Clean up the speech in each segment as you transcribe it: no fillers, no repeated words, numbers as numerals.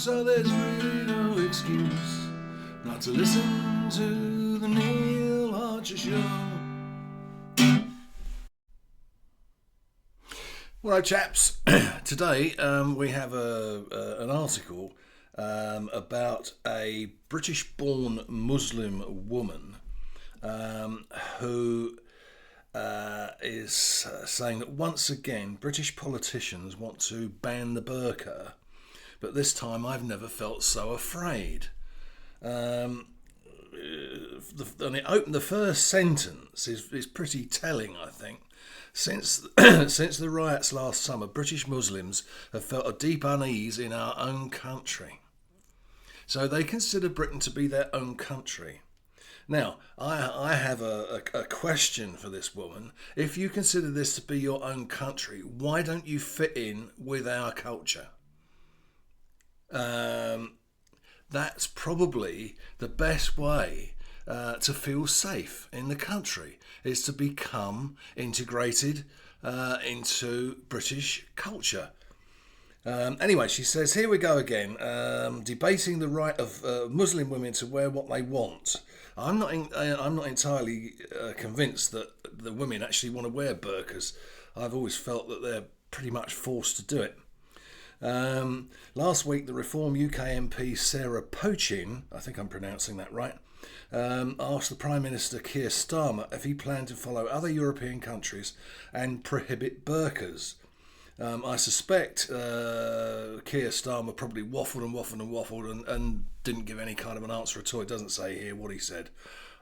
so there's really no excuse not to listen to the Neil Archer Show. Well, chaps, today we have an article about a British-born Muslim woman who is saying that once again British politicians want to ban the burqa, but this time I've never felt so afraid. And the first sentence is pretty telling, I think. Since the riots last summer, British Muslims have felt a deep unease in our own country. So they consider Britain to be their own country. Now, I have a question for this woman. If you consider this to be your own country, why don't you fit in with our culture? That's probably the best way to feel safe in the country, is to become integrated into British culture. Anyway, she says, here we go again, debating the right of Muslim women to wear what they want. I'm not entirely convinced that the women actually want to wear burqas. I've always felt that they're pretty much forced to do it. Last week, the Reform UK MP Sarah Pochin, I think I'm pronouncing that right, asked the Prime Minister Keir Starmer if he planned to follow other European countries and prohibit burqas. I suspect Keir Starmer probably waffled and didn't give any kind of an answer at all. It doesn't say here what he said.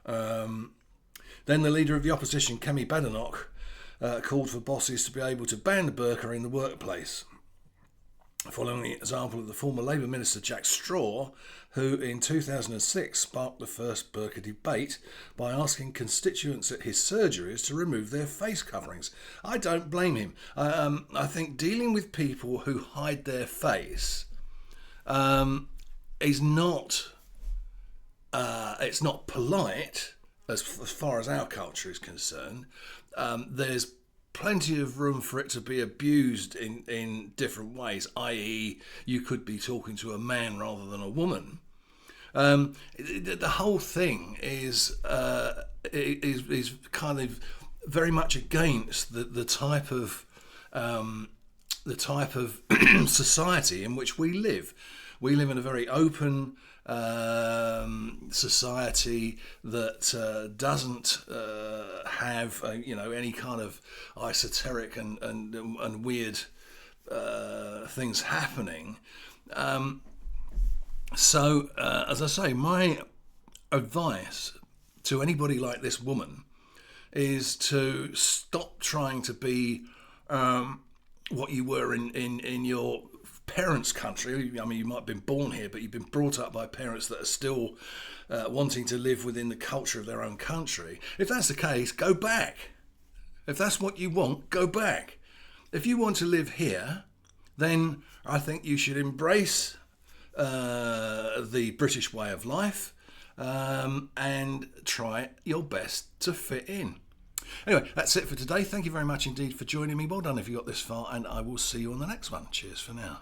Then the leader of the opposition, Kemi Badenoch, called for bosses to be able to ban the burqa in the workplace, following the example of the former Labour Minister Jack Straw, who in 2006 sparked the first burqa debate by asking constituents at his surgeries to remove their face coverings. I don't blame him. I think dealing with people who hide their face is not it's not polite as far as our culture is concerned. There's plenty of room for it to be abused in different ways, i.e. you could be talking to a man rather than a woman. The whole thing is kind of very much against the type of society in which we live. We live in a very open society that doesn't have any kind of esoteric and weird things happening. So as I say, my advice to anybody like this woman is to stop trying to be what you were in your parents' country. I mean, you might have been born here, but you've been brought up by parents that are still wanting to live within the culture of their own country. If that's the case, go back. If that's what you want, go back. If you want to live here, then I think you should embrace the British way of life and try your best to fit in. Anyway, that's it for today. Thank you very much indeed for joining me. Well done if you got this far, and I will see you on the next one. Cheers for now.